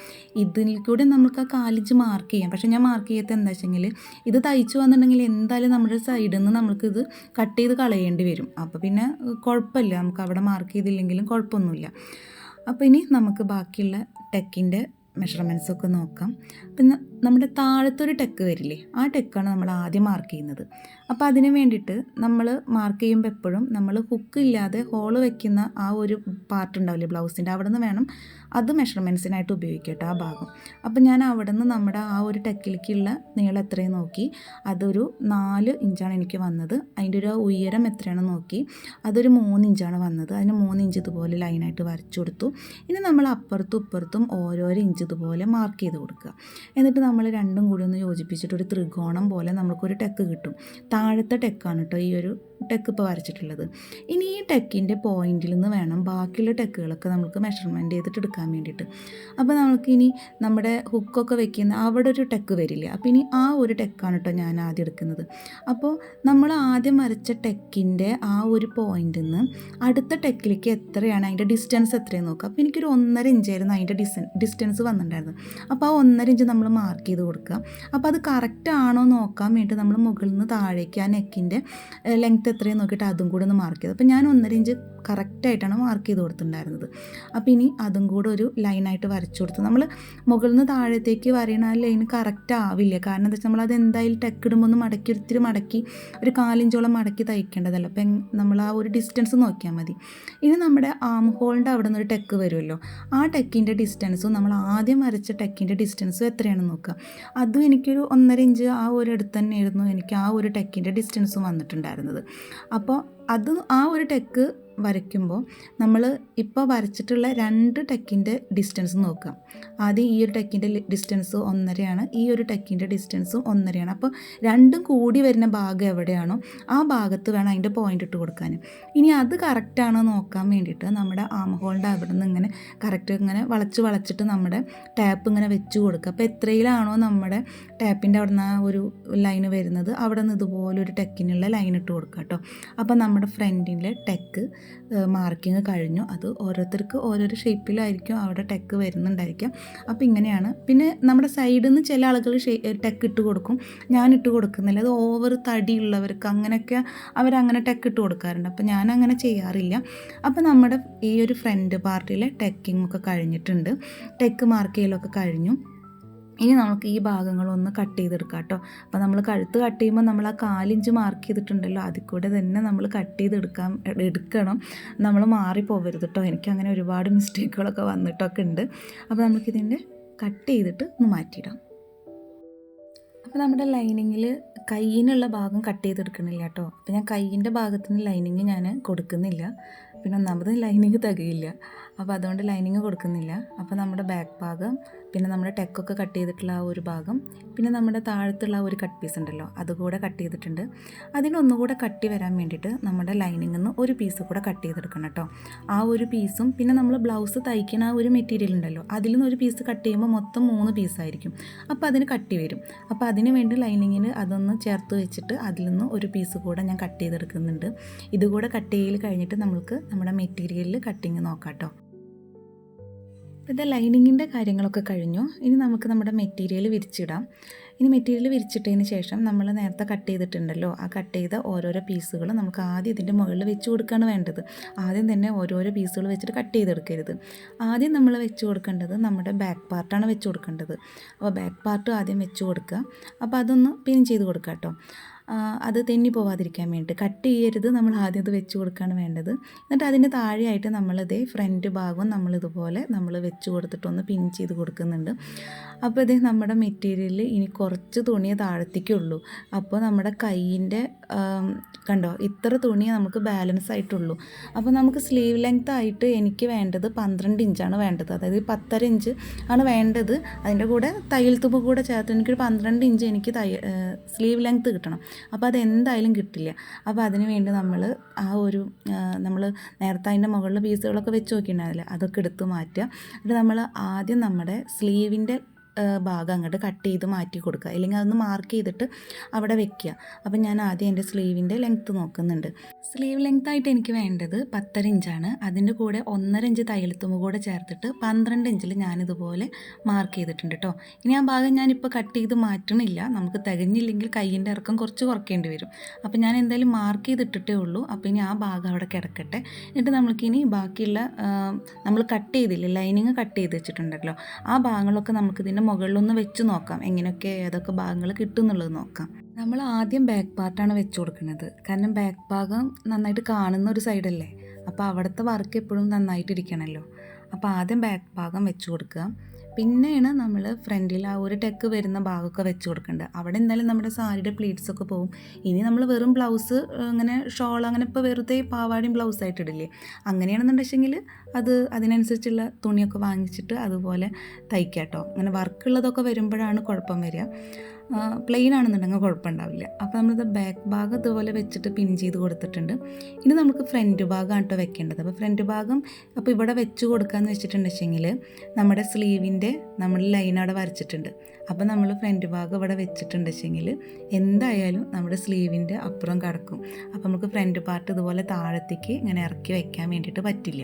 ഇതിൽ കൂടെ നമുക്ക് ആ 4 ഇഞ്ച് മാർക്ക് ചെയ്യാം. പക്ഷേ ഞാൻ മാർക്ക് ചെയ്യാത്ത എന്താ വെച്ചെങ്കിൽ ഇത് തയ്ച്ചു വന്നിട്ടുണ്ടെങ്കിൽ എന്തായാലും നമ്മുടെ സൈഡിൽ നിന്ന് നമുക്കിത് കട്ട് ചെയ്ത് കളയേണ്ടി വരും. അപ്പോൾ പിന്നെ കുഴപ്പമില്ല, നമുക്ക് അവിടെ മാർക്ക് ചെയ്തില്ലെങ്കിലും കുഴപ്പമൊന്നുമില്ല. അപ്പോൾ ഇനി നമുക്ക് ബാക്കിയുള്ള ടെക്കിൻ്റെ മെഷർമെൻറ്റ്സൊക്കെ നോക്കാം. പിന്നെ നമ്മുടെ താഴത്തൊരു ടെക്ക് വരില്ലേ, ആ ടെക്കാണ് നമ്മൾ ആദ്യം മാർക്ക് ചെയ്യുന്നത്. അപ്പോൾ അതിന് വേണ്ടിയിട്ട് നമ്മൾ മാർക്ക് ചെയ്യുമ്പോൾ എപ്പോഴും നമ്മൾ ഹുക്ക് ഇല്ലാതെ ഹോള് വയ്ക്കുന്ന ആ ഒരു പാർട്ട് ഉണ്ടാവില്ലേ ബ്ലൗസിൻ്റെ, അവിടെ നിന്ന് വേണം അത് മെഷർമെൻറ്റ്സിനായിട്ട് ഉപയോഗിക്കട്ടെ ആ ഭാഗം. അപ്പോൾ ഞാൻ അവിടെ നിന്ന് നമ്മുടെ ആ ഒരു ടെക്കിലേക്കുള്ള നീളം എത്രയും നോക്കി, അതൊരു 4 ഇഞ്ചാണ് എനിക്ക് വന്നത്. അതിൻ്റെ ഒരു ഉയരം എത്രയാണെന്ന് നോക്കി, അതൊരു 3 ഇഞ്ചാണ് വന്നത്. അതിന് 3 ഇഞ്ച് ഇതുപോലെ ലൈനായിട്ട് വരച്ചു കൊടുത്തു. ഇനി നമ്മൾ അപ്പുറത്തും ഇപ്പുറത്തും ഓരോരോ ഇഞ്ച് ഇതുപോലെ മാർക്ക് ചെയ്ത് കൊടുക്കുക. എന്നിട്ട് നമ്മൾ രണ്ടും കൂടി ഒന്ന് യോജിപ്പിച്ചിട്ട് ഒരു ത്രികോണം പോലെ നമുക്കൊരു ടെക്ക് കിട്ടും. താഴത്തെ ടെക്കാണ് കേട്ടോ ഈ ഒരു ടെക്ക് ഇപ്പോൾ വരച്ചിട്ടുള്ളത്. ഇനി ഈ ടെക്കിൻ്റെ പോയിന്റിൽ നിന്ന് വേണം ബാക്കിയുള്ള ടെക്കുകളൊക്കെ നമുക്ക് മെഷർമെൻറ്റ് ചെയ്തിട്ട് എടുക്കാൻ വേണ്ടിയിട്ട്. അപ്പോൾ നമുക്കിനി നമ്മുടെ ഹുക്കൊക്കെ വെക്കുന്ന അവിടെ ഒരു ടെക്ക് വരില്ല, അപ്പോൾ ഇനി ആ ഒരു ടെക്കാണ് കേട്ടോ ഞാൻ ആദ്യം എടുക്കുന്നത്. അപ്പോൾ നമ്മൾ ആദ്യം വരച്ച ടെക്കിൻ്റെ ആ ഒരു പോയിന്റിൽ നിന്ന് അടുത്ത ടെക്കിലേക്ക് എത്രയാണ് അതിൻ്റെ ഡിസ്റ്റൻസ് എത്രയെന്ന് നോക്കുക. അപ്പോൾ എനിക്കൊരു 1.5 ഇഞ്ചായിരുന്നു അതിൻ്റെ ഡിസ്റ്റൻസ് വന്നിട്ടുണ്ടായിരുന്നു. അപ്പോൾ ആ 1.5 ഇഞ്ച് നമ്മൾ മാർക്ക് ചെയ്ത് കൊടുക്കുക. അപ്പോൾ അത് കറക്റ്റ് ആണോ നോക്കാൻ വേണ്ടി നമ്മൾ മുകളിൽ നിന്ന് താഴേക്ക് ആ നെക്കിൻ്റെ ലെങ്ത്ത് എത്രയും നോക്കിയിട്ട് അതും കൂടെ ഒന്ന് മാർക്ക് ചെയ്തു. അപ്പോൾ ഞാൻ 1.5 ഇഞ്ച് കറക്റ്റായിട്ടാണ് മാർക്ക് ചെയ്ത് കൊടുത്തിട്ടുണ്ടായിരുന്നത്. അപ്പോൾ ഇനി അതും കൂടെ ഒരു ലൈനായിട്ട് വരച്ചു കൊടുത്തു. നമ്മൾ മുകളിൽ നിന്ന് താഴത്തേക്ക് വരയണ ആ ലൈൻ കറക്റ്റ് ആവില്ല, കാരണം എന്താ വെച്ചാൽ നമ്മളത് എന്തായാലും ടെക്ക് ഇടുമ്പോൾ ഒന്ന് ഒത്തിരി മടക്കി ഒരു 4 ഇഞ്ചോളം മടക്കി തയ്ക്കേണ്ടതല്ല. അപ്പം നമ്മൾ ആ ഒരു ഡിസ്റ്റൻസ് നോക്കിയാൽ മതി. ഇനി നമ്മുടെ ആം ഹോളിൻ്റെ അവിടെ നിന്ന് ഒരു ടെക്ക് വരുമല്ലോ, ആ ടെക്കിൻ്റെ ഡിസ്റ്റൻസും നമ്മൾ ആദ്യം വരച്ച ടെക്കിൻ്റെ ഡിസ്റ്റൻസും എത്രയാണെന്ന് നോക്കുക. അതും എനിക്കൊരു 1.5 ഇഞ്ച് ആ ഒരു അടുത്ത് തന്നെയായിരുന്നു എനിക്ക് ആ ഒരു ടെക്കിൻ്റെ ഡിസ്റ്റൻസും വന്നിട്ടുണ്ടായിരുന്നത്. അപ്പോൾ അത് ആ ഒരു ടെക്ക് വരയ്ക്കുമ്പോൾ നമ്മൾ ഇപ്പോൾ വരച്ചിട്ടുള്ള 2 ടെക്കിൻ്റെ ഡിസ്റ്റൻസ് നോക്കുക. ആദ്യം ഈ ഒരു ടെക്കിൻ്റെ ഡിസ്റ്റൻസ് 1.5ആണ്, ഈ ഒരു ടെക്കിൻ്റെ ഡിസ്റ്റൻസും 1.5ആണ്. അപ്പോൾ രണ്ടും കൂടി വരുന്ന ഭാഗം എവിടെയാണോ ആ ഭാഗത്ത് വേണം അതിൻ്റെ പോയിൻ്റ് ഇട്ട് കൊടുക്കാൻ. ഇനി അത് കറക്റ്റാണോ നോക്കാൻ വേണ്ടിയിട്ട് നമ്മുടെ ആം ഹോളിൻ്റെ അവിടെ നിന്ന് ഇങ്ങനെ കറക്റ്റ് ഇങ്ങനെ വളച്ചിട്ട് നമ്മുടെ ടാപ്പ് ഇങ്ങനെ വെച്ച് കൊടുക്കുക. അപ്പോൾ എത്രയിലാണോ നമ്മുടെ ടാപ്പിൻ്റെ അവിടെ നിന്ന് ആ ഒരു ലൈന് വരുന്നത് അവിടെ നിന്ന് ഇതുപോലെ ഒരു ടെക്കിനുള്ള ലൈൻ ഇട്ട് കൊടുക്കുക കേട്ടോ. അപ്പോൾ നമ്മുടെ ഫ്രണ്ടിലെ ടെക്ക് മാർക്കിങ് കഴിഞ്ഞു. അത് ഓരോരുത്തർക്ക് ഓരോരോ ഷേപ്പിലായിരിക്കും അവിടെ ടെക്ക് വരുന്നുണ്ടായിരിക്കാം. അപ്പോൾ ഇങ്ങനെയാണ്. പിന്നെ നമ്മുടെ സൈഡിൽ നിന്ന് ചില ആളുകൾ ടെക്ക് ഇട്ട് കൊടുക്കും, ഞാൻ ഇട്ട് കൊടുക്കുന്നില്ല. അത് ഓവർ തടിയുള്ളവർക്ക് അങ്ങനെയൊക്കെ അവരങ്ങനെ ടെക്ക് ഇട്ട് കൊടുക്കാറുണ്ട്. അപ്പോൾ ഞാൻ അങ്ങനെ ചെയ്യാറില്ല. അപ്പോൾ നമ്മുടെ ഈ ഒരു ഫ്രണ്ട് പാർട്ടിലെ ടെക്കിങ് ഒക്കെ കഴിഞ്ഞിട്ടുണ്ട്, ടെക്ക് മാർക്ക് ചെയ്യലൊക്കെ കഴിഞ്ഞു. ഇനി നമുക്ക് ഈ ഭാഗങ്ങളൊന്ന് കട്ട് ചെയ്തെടുക്കാം കേട്ടോ. അപ്പോൾ നമ്മൾ കഴുത്ത് കട്ട് ചെയ്യുമ്പോൾ നമ്മൾ ആ 4 ഇഞ്ച് മാർക്ക് ചെയ്തിട്ടുണ്ടല്ലോ, അതിൽ കൂടെ തന്നെ നമ്മൾ കട്ട് എടുക്കണം. നമ്മൾ മാറിപ്പോകരുത് കേട്ടോ. എനിക്കങ്ങനെ ഒരുപാട് മിസ്റ്റേക്കുകളൊക്കെ വന്നിട്ടൊക്കെ ഉണ്ട്. അപ്പോൾ നമുക്കിതിൻ്റെ കട്ട് ചെയ്തിട്ട് ഒന്ന് മാറ്റിയിടാം. അപ്പോൾ നമ്മുടെ ലൈനിങ്ങിൽ കയ്യിനുള്ള ഭാഗം കട്ട് ചെയ്തെടുക്കണില്ല കേട്ടോ. അപ്പോൾ ഞാൻ കയ്യിൻ്റെ ഭാഗത്തിന് ലൈനിങ് ഞാൻ കൊടുക്കുന്നില്ല. പിന്നെ ഒന്നാമത് ലൈനിങ് തികയില്ല, അപ്പോൾ അതുകൊണ്ട് ലൈനിങ് കൊടുക്കുന്നില്ല. അപ്പോൾ നമ്മുടെ ബാക്ക് ഭാഗം, പിന്നെ നമ്മുടെ ടെക്കൊക്കെ കട്ട് ചെയ്തിട്ടുള്ള ആ ഒരു ഭാഗം, പിന്നെ നമ്മുടെ താഴത്തുള്ള ആ ഒരു കട്ട് പീസ് ഉണ്ടല്ലോ അതുകൂടെ കട്ട് ചെയ്തിട്ടുണ്ട്. അതിനൊന്നുകൂടെ കട്ടി വരാൻ വേണ്ടിയിട്ട് നമ്മുടെ ലൈനിങ്ങിൽ നിന്ന് ഒരു പീസ് കൂടെ കട്ട് ചെയ്തെടുക്കണം കേട്ടോ. ആ ഒരു പീസും പിന്നെ നമ്മൾ ബ്ലൗസ് തയ്ക്കുന്ന ആ ഒരു മെറ്റീരിയൽ ഉണ്ടല്ലോ അതിൽ നിന്ന് ഒരു പീസ് കട്ട് ചെയ്യുമ്പോൾ മൊത്തം 3 പീസായിരിക്കും. അപ്പോൾ അതിന് കട്ടി വരും. അപ്പോൾ അതിന് വേണ്ടി ലൈനിങ്ങിന് അതൊന്ന് ചേർത്ത് വെച്ചിട്ട് അതിൽ നിന്ന് ഒരു പീസ് കൂടെ ഞാൻ കട്ട് ചെയ്തെടുക്കുന്നുണ്ട്. ഇതുകൂടെ കട്ട് ചെയ്യൽ കഴിഞ്ഞിട്ട് നമുക്ക് നമ്മുടെ മെറ്റീരിയലിൽ കട്ടിങ് നോക്കാം കേട്ടോ. ഇത് ലൈനിങ്ങിൻ്റെ കാര്യങ്ങളൊക്കെ കഴിഞ്ഞു. ഇനി നമുക്ക് നമ്മുടെ മെറ്റീരിയൽ വിരിച്ചിടാം. ഇനി മെറ്റീരിയൽ വിരിച്ചിട്ടതിന് ശേഷം നമ്മൾ നേരത്തെ കട്ട് ചെയ്തിട്ടുണ്ടല്ലോ, ആ കട്ട് ചെയ്ത ഓരോരോ പീസുകൾ നമുക്ക് ആദ്യം ഇതിൻ്റെ മുകളിൽ വെച്ച് കൊടുക്കുകയാണ് വേണ്ടത്. ആദ്യം തന്നെ ഓരോരോ പീസുകൾ വെച്ചിട്ട് കട്ട് ചെയ്തെടുക്കരുത്. ആദ്യം നമ്മൾ വെച്ച് കൊടുക്കേണ്ടത് നമ്മുടെ ബാക്ക് പാർട്ടാണ് വെച്ച് കൊടുക്കേണ്ടത്. അപ്പോൾ ബാക്ക് പാർട്ട് ആദ്യം വെച്ച് കൊടുക്കുക. അപ്പോൾ അതൊന്ന് പിൻ ചെയ്ത് കൊടുക്കുക കേട്ടോ. അത് തെന്നി പോവാതിരിക്കാൻ വേണ്ടിയിട്ട് കട്ട് ചെയ്യരുത്. നമ്മൾ ആദ്യം ഇത് വെച്ച് കൊടുക്കുകയാണ് വേണ്ടത്. എന്നിട്ട് അതിൻ്റെ താഴെയായിട്ട് നമ്മളിതേ ഫ്രണ്ട് ഭാഗം നമ്മളിതുപോലെ നമ്മൾ വെച്ച് കൊടുത്തിട്ടൊന്ന് പിൻ ചെയ്ത് കൊടുക്കുന്നുണ്ട്. അപ്പോൾ ഇത് നമ്മുടെ മെറ്റീരിയലിൽ ഇനി കുറച്ച് തുണിയെ താഴത്തേക്കുള്ളൂ. അപ്പോൾ നമ്മുടെ കൈയിൻ്റെ കണ്ടോ ഇത്ര തുണിയെ നമുക്ക് ബാലൻസ് ആയിട്ടുള്ളൂ. അപ്പോൾ നമുക്ക് സ്ലീവ് ലെങ്ത് ആയിട്ട് എനിക്ക് വേണ്ടത് 12 ഇഞ്ചാണ് വേണ്ടത്. അതായത് 10.5 ഇഞ്ച് ആണ് വേണ്ടത്. അതിൻ്റെ കൂടെ തയ്യൽ തുമ്പ് കൂടെ ചേർത്ത് എനിക്കൊരു 12 ഇഞ്ച് എനിക്ക് സ്ലീവ് ലെങ്ത് കിട്ടണം. അപ്പോൾ അതെന്തായാലും കിട്ടില്ല. അപ്പോൾ അതിന് വേണ്ടി നമ്മൾ നമ്മൾ നേരത്തെ അതിൻ്റെ മുകളിൽ പീസുകളൊക്കെ വെച്ച് നോക്കിയിട്ടുണ്ടാവില്ല, അതൊക്കെ എടുത്ത് മാറ്റുക. എന്നിട്ട് നമ്മൾ ആദ്യം നമ്മുടെ സ്ലീവിൻ്റെ ഭാഗം അങ്ങോട്ട് കട്ട് ചെയ്ത് മാറ്റി കൊടുക്കുക, അല്ലെങ്കിൽ അതൊന്ന് മാർക്ക് ചെയ്തിട്ട് അവിടെ വെക്കുക. അപ്പം ഞാൻ ആദ്യം എൻ്റെ സ്ലീവിൻ്റെ ലെങ്ത്ത് നോക്കുന്നുണ്ട്. സ്ലീവ് ലെങ്ത്തായിട്ട് എനിക്ക് വേണ്ടത് 10.5 ഇഞ്ചാണ്. അതിൻ്റെ കൂടെ 1.5 ഇഞ്ച് തയ്യൽത്തുമ്പ് കൂടെ ചേർത്തിട്ട് 12 ഇഞ്ചിൽ ഞാനിതുപോലെ മാർക്ക് ചെയ്തിട്ടുണ്ട് കേട്ടോ. ഇനി ആ ഭാഗം ഞാനിപ്പോൾ കട്ട് ചെയ്ത് മാറ്റണില്ല, നമുക്ക് തികഞ്ഞില്ലെങ്കിൽ കയ്യിൻ്റെ ഇറക്കം കുറച്ച് കുറയ്ക്കേണ്ടി വരും. അപ്പോൾ ഞാൻ എന്തായാലും മാർക്ക് ചെയ്തിട്ടിട്ടേ ഉള്ളൂ. അപ്പോൾ ഇനി ആ ഭാഗം അവിടെ കിടക്കട്ടെ. എന്നിട്ട് നമ്മൾക്കിനി ബാക്കിയുള്ള നമ്മൾ കട്ട് ചെയ്തില്ലേ, ലൈനിങ് കട്ട് ചെയ്ത് വെച്ചിട്ടുണ്ടല്ലോ, ആ ഭാഗങ്ങളൊക്കെ നമുക്കിതിൻ്റെ മുകളിലൊന്ന് വെച്ച് നോക്കാം, എങ്ങനെയൊക്കെ ഏതൊക്കെ ഭാഗങ്ങൾ കിട്ടും എന്നുള്ളത് നോക്കാം. നമ്മൾ ആദ്യം ബാക്ക് പാർട്ടാണ് വെച്ച് കൊടുക്കുന്നത്, കാരണം ബാക്ക് ഭാഗം നന്നായിട്ട് കാണുന്ന ഒരു സൈഡല്ലേ, അപ്പോൾ അവിടുത്തെ വർക്ക് എപ്പോഴും നന്നായിട്ടിരിക്കണമല്ലോ. അപ്പോൾ ആദ്യം ബാക്ക് ഭാഗം വെച്ച് കൊടുക്കുക. പിന്നെയാണ് നമ്മൾ ഫ്രണ്ടിൽ ആ ഒരു ടെക്ക് വരുന്ന ഭാഗമൊക്കെ വെച്ച് കൊടുക്കേണ്ടത്. അവിടെ എന്തായാലും നമ്മുടെ സാരിയുടെ പ്ലീറ്റ്സൊക്കെ പോകും. ഇനി നമ്മൾ വെറും ബ്ലൗസ് അങ്ങനെ ഷോൾ അങ്ങനെ ഇപ്പോൾ വെറുതെ പാവാടിയും ബ്ലൗസായിട്ട് ഇടില്ലേ, അങ്ങനെയാണെന്നുണ്ടെങ്കിൽ അതിനനുസരിച്ചുള്ള തുണിയൊക്കെ വാങ്ങിച്ചിട്ട് അതുപോലെ തയ്ക്കാം കേട്ടോ. അങ്ങനെ വർക്കുള്ളതൊക്കെ വരുമ്പോഴാണ് കുഴപ്പം വരിക. പ്ലെയിൻ ആണെന്നുണ്ടെങ്കിൽ കുഴപ്പമുണ്ടാവില്ല. അപ്പോൾ നമ്മളിത് ബാക്ക് ഭാഗം ഇതുപോലെ വെച്ചിട്ട് പിൻ ചെയ്ത് കൊടുത്തിട്ടുണ്ട്. ഇനി നമുക്ക് ഫ്രണ്ട് ഭാഗമാണ് കേട്ടോ വെക്കേണ്ടത്. അപ്പോൾ ഫ്രണ്ട് ഭാഗം അപ്പോൾ ഇവിടെ വെച്ച് കൊടുക്കാമെന്ന് വെച്ചിട്ടുണ്ടെങ്കിൽ നമ്മുടെ സ്ലീവിൻ്റെ നമ്മൾ ലൈൻ അവിടെ വരച്ചിട്ടുണ്ട്. അപ്പോൾ നമ്മൾ ഫ്രണ്ട് ഭാഗം ഇവിടെ വെച്ചിട്ടുണ്ടെങ്കിൽ എന്തായാലും നമ്മുടെ സ്ലീവിൻ്റെ അപ്പുറം കിടക്കും. അപ്പോൾ നമുക്ക് ഫ്രണ്ട് പാർട്ട് ഇതുപോലെ താഴത്തേക്ക് ഇങ്ങനെ ഇറക്കി വെക്കാൻ വേണ്ടിയിട്ട് പറ്റില്ല.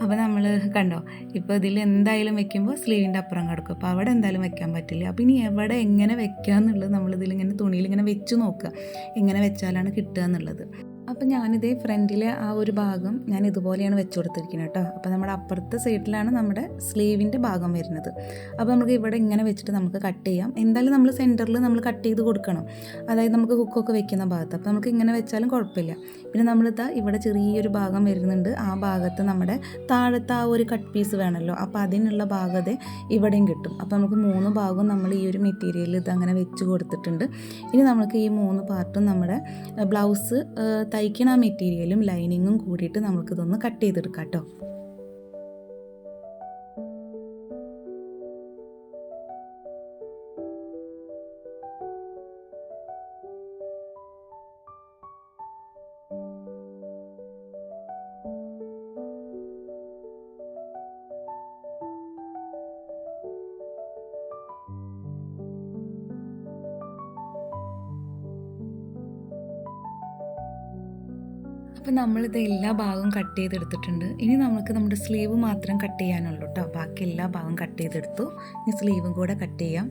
അപ്പോൾ നമ്മൾ കണ്ടോ, ഇപ്പോൾ ഇതിൽ എന്തായാലും വെക്കുമ്പോൾ സ്ലീവിൻ്റെ അപ്പുറം കിടക്കും. അപ്പോൾ അവിടെ എന്തായാലും വെക്കാൻ പറ്റില്ല. അപ്പോൾ ഇനി എവിടെ എങ്ങനെ വെക്കാന്നുള്ളത് നമ്മളിതിലിങ്ങനെ തുണിയിലിങ്ങനെ വെച്ച് നോക്കുക, എങ്ങനെ വെച്ചാലാണ് കിട്ടുക എന്നുള്ളത്. അപ്പോൾ ഞാനിതേ ഫ്രണ്ടിലെ ആ ഒരു ഭാഗം ഞാൻ ഇതുപോലെയാണ് വെച്ച് കൊടുത്തിരിക്കുന്നത് കേട്ടോ. അപ്പോൾ നമ്മുടെ അപ്പുറത്തെ സൈഡിലാണ് നമ്മുടെ സ്ലീവിൻ്റെ ഭാഗം വരുന്നത്. അപ്പോൾ നമുക്ക് ഇവിടെ ഇങ്ങനെ വെച്ചിട്ട് നമുക്ക് കട്ട് ചെയ്യാം. എന്തായാലും നമ്മൾ സെൻറ്ററിൽ നമ്മൾ കട്ട് ചെയ്ത് കൊടുക്കണം, അതായത് നമുക്ക് ഹുക്കൊക്കെ വെക്കുന്ന ഭാഗത്ത്. അപ്പോൾ നമുക്ക് ഇങ്ങനെ വെച്ചാലും കുഴപ്പമില്ല. പിന്നെ നമ്മളിതാ ഇവിടെ ചെറിയൊരു ഭാഗം വരുന്നുണ്ട്, ആ ഭാഗത്ത് നമ്മുടെ താഴത്തെ ആ ഒരു കട്ട് പീസ് വേണമല്ലോ, അപ്പോൾ അതിനുള്ള ഭാഗത്തെ ഇവിടെയും കിട്ടും. അപ്പോൾ നമുക്ക് 3 ഭാഗവും നമ്മൾ ഈ ഒരു മെറ്റീരിയൽ ഇതങ്ങനെ വെച്ച് കൊടുത്തിട്ടുണ്ട്. ഇനി നമുക്ക് ഈ 3 പാർട്ടും നമ്മുടെ ബ്ലൗസ് തയ്ക്കണ മെറ്റീരിയലും ലൈനിങ്ങും കൂടിയിട്ട് നമുക്കിതൊന്ന് കട്ട് ചെയ്തെടുക്കാം കേട്ടോ. അപ്പോൾ നമ്മളിത് എല്ലാ ഭാഗവും കട്ട് ചെയ്തെടുത്തിട്ടുണ്ട്. ഇനി നമുക്ക് നമ്മുടെ സ്ലീവ് മാത്രം കട്ട് ചെയ്യാനുള്ളൂ കേട്ടോ. ബാക്കി എല്ലാ ഭാഗവും കട്ട് ചെയ്തെടുത്തു. ഇനി സ്ലീവും കൂടെ കട്ട് ചെയ്യാം.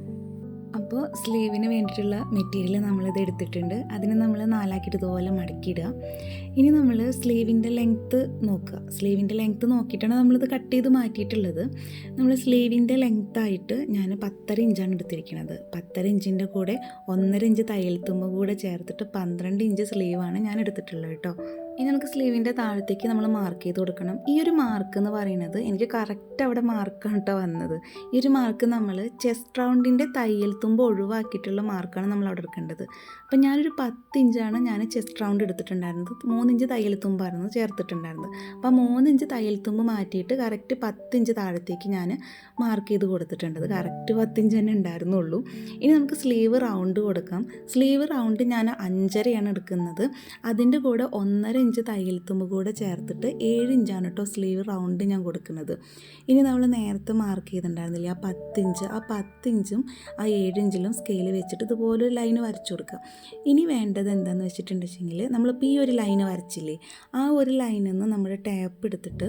അപ്പോൾ സ്ലീവിന് വേണ്ടിയിട്ടുള്ള മെറ്റീരിയൽ നമ്മളിത് എടുത്തിട്ടുണ്ട്. അതിന് നമ്മൾ 4 ആക്കിയിട്ട് ഇതുപോലെ മടക്കിയിടുക. ഇനി നമ്മൾ സ്ലീവിൻ്റെ ലെങ്ത്ത് നോക്കുക. സ്ലീവിൻ്റെ ലെങ്ത്ത് നോക്കിയിട്ടാണ് നമ്മളിത് കട്ട് ചെയ്ത് മാറ്റിയിട്ടുള്ളത്. നമ്മൾ സ്ലീവിൻ്റെ ലെങ്ത്തായിട്ട് ഞാൻ 10.5 ഇഞ്ചാണ് എടുത്തിരിക്കുന്നത്. 10.5 ഇഞ്ചിൻ്റെ കൂടെ 1.5 ഇഞ്ച് തയ്യൽ തുമ്പ് കൂടെ ചേർത്തിട്ട് 12 ഇഞ്ച് സ്ലീവാണ് ഞാൻ എടുത്തിട്ടുള്ളത് കേട്ടോ. ഇനി നമുക്ക് സ്ലീവിൻ്റെ താഴത്തേക്ക് നമ്മൾ മാർക്ക് ചെയ്ത് കൊടുക്കണം. ഈ ഒരു മാർക്ക് എന്ന് പറയുന്നത് എനിക്ക് കറക്റ്റ് അവിടെ മാർക്കാണ് കേട്ടോ വന്നത്. ഈ ഒരു മാർക്ക് നമ്മൾ ചെസ്റ്റ് റൗണ്ടിൻ്റെ തയ്യൽ തുമ്പ് ഒഴിവാക്കിയിട്ടുള്ള മാർക്കാണ് നമ്മൾ അവിടെ എടുക്കേണ്ടത്. അപ്പം ഞാനൊരു 10 ഇഞ്ചാണ് ഞാൻ ചെസ്റ്റ് റൗണ്ട് എടുത്തിട്ടുണ്ടായിരുന്നത്. 3 ഇഞ്ച് തയ്യൽ തുമ്പായിരുന്നു ചേർത്തിട്ടുണ്ടായിരുന്നത്. അപ്പോൾ 3 ഇഞ്ച് തയ്യൽ തുമ്പ് മാറ്റിയിട്ട് കറക്റ്റ് 10 ഇഞ്ച് താഴത്തേക്ക് ഞാൻ മാർക്ക് ചെയ്ത് കൊടുത്തിട്ടുണ്ട്. കറക്റ്റ് 10 ഇഞ്ച് തന്നെ ഉണ്ടായിരുന്നുള്ളൂ. ഇനി നമുക്ക് സ്ലീവ് റൗണ്ട് കൊടുക്കാം. സ്ലീവ് റൗണ്ട് ഞാൻ 5.5 എടുക്കുന്നത്. അതിൻ്റെ കൂടെ 1.5 ഇഞ്ച് തയ്യൽ തുമ്പ് കൂടെ ചേർത്തിട്ട് 7 ഇഞ്ചാണ് കേട്ടോ സ്ലീവ് റൗണ്ട് ഞാൻ കൊടുക്കുന്നത്. ഇനി നമ്മൾ നേരത്തെ മാർക്ക് ചെയ്തിട്ടുണ്ടായിരുന്നില്ല ആ 10 ഇഞ്ച്, ആ 10 ഇഞ്ചും ആ 7 ഇഞ്ചിലും സ്കെയിൽ വെച്ചിട്ട് ഇതുപോലെ ഒരു ലൈന് വരച്ചു കൊടുക്കുക. ഇനി വേണ്ടത് എന്താണെന്ന് വെച്ചിട്ടുണ്ടെങ്കിൽ നമ്മളിപ്പോൾ ഈ ഒരു ലൈന് വരച്ചില്ലേ, ആ ഒരു ലൈനിൽ നിന്ന് നമ്മൾ ടാപ്പ് എടുത്തിട്ട്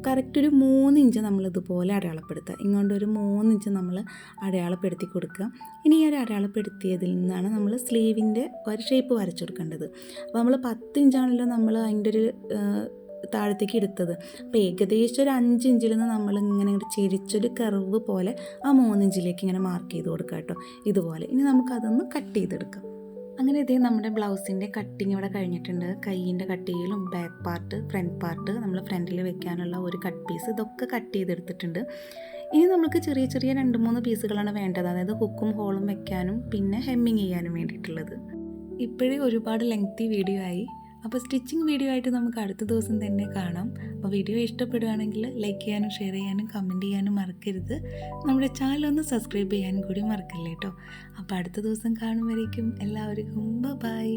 കറക്റ്റ് ഒരു 3 ഇഞ്ച് നമ്മളിതുപോലെ അടയാളപ്പെടുത്തുക. ഇങ്ങോട്ട് ഒരു 3 ഇഞ്ച് നമ്മൾ അടയാളപ്പെടുത്തി കൊടുക്കുക. ഇനി ഈ ഒരു അടയാളപ്പെടുത്തിയതിൽ നിന്നാണ് നമ്മൾ സ്ലീവിൻ്റെ ഒരു ഷേപ്പ് വരച്ചു കൊടുക്കേണ്ടത്. അപ്പോൾ നമ്മൾ 10 ഇഞ്ചാണല്ലോ നമ്മൾ അതിൻ്റെ ഒരു താഴത്തേക്ക് എടുത്തത്. അപ്പോൾ ഏകദേശം ഒരു 5 ഇഞ്ചിൽ നിന്ന് നമ്മളിങ്ങനെ ചെരിച്ചൊരു കർവ് പോലെ ആ 3 ഇഞ്ചിലേക്ക് ഇങ്ങനെ മാർക്ക് ചെയ്ത് കൊടുക്കുക കേട്ടോ, ഇതുപോലെ. ഇനി നമുക്കതൊന്ന് കട്ട് ചെയ്തെടുക്കാം. അങ്ങനെ ഇതേ നമ്മുടെ ബ്ലൗസിൻ്റെ കട്ടിങ് ഇവിടെ കഴിഞ്ഞിട്ടുണ്ട്. കയ്യിൻ്റെ കട്ട് ചെയ്യലും ബാക്ക് പാർട്ട്, ഫ്രണ്ട് പാർട്ട്, നമ്മൾ ഫ്രണ്ടിൽ വെക്കാനുള്ള ഒരു കട്ട് പീസ്, ഇതൊക്കെ കട്ട് ചെയ്തെടുത്തിട്ടുണ്ട്. ഇനി നമുക്ക് ചെറിയ ചെറിയ 2-3 പീസുകളാണ് വേണ്ടത്. അതായത് ഹുക്കും ഹോളും വെക്കാനും പിന്നെ ഹെമ്മിങ് ചെയ്യാനും വേണ്ടിയിട്ടുള്ളത്. ഇപ്പോഴേ ഒരുപാട് ലെങ്തി വീഡിയോ ആയി. അപ്പോൾ സ്റ്റിച്ചിങ് വീഡിയോ ആയിട്ട് നമുക്ക് അടുത്ത ദിവസം തന്നെ കാണാം. അപ്പോൾ വീഡിയോ ഇഷ്ടപ്പെടുകയാണെങ്കിൽ ലൈക്ക് ചെയ്യാനും ഷെയർ ചെയ്യാനും കമൻറ്റ് ചെയ്യാനും മറക്കരുത്. നമ്മുടെ ചാനൽ ഒന്ന് സബ്സ്ക്രൈബ് ചെയ്യാനും കൂടി മറക്കല്ലേ കേട്ടോ. അപ്പോൾ അടുത്ത ദിവസം കാണുമ്പോഴേക്കും എല്ലാവർക്കും ബൈ.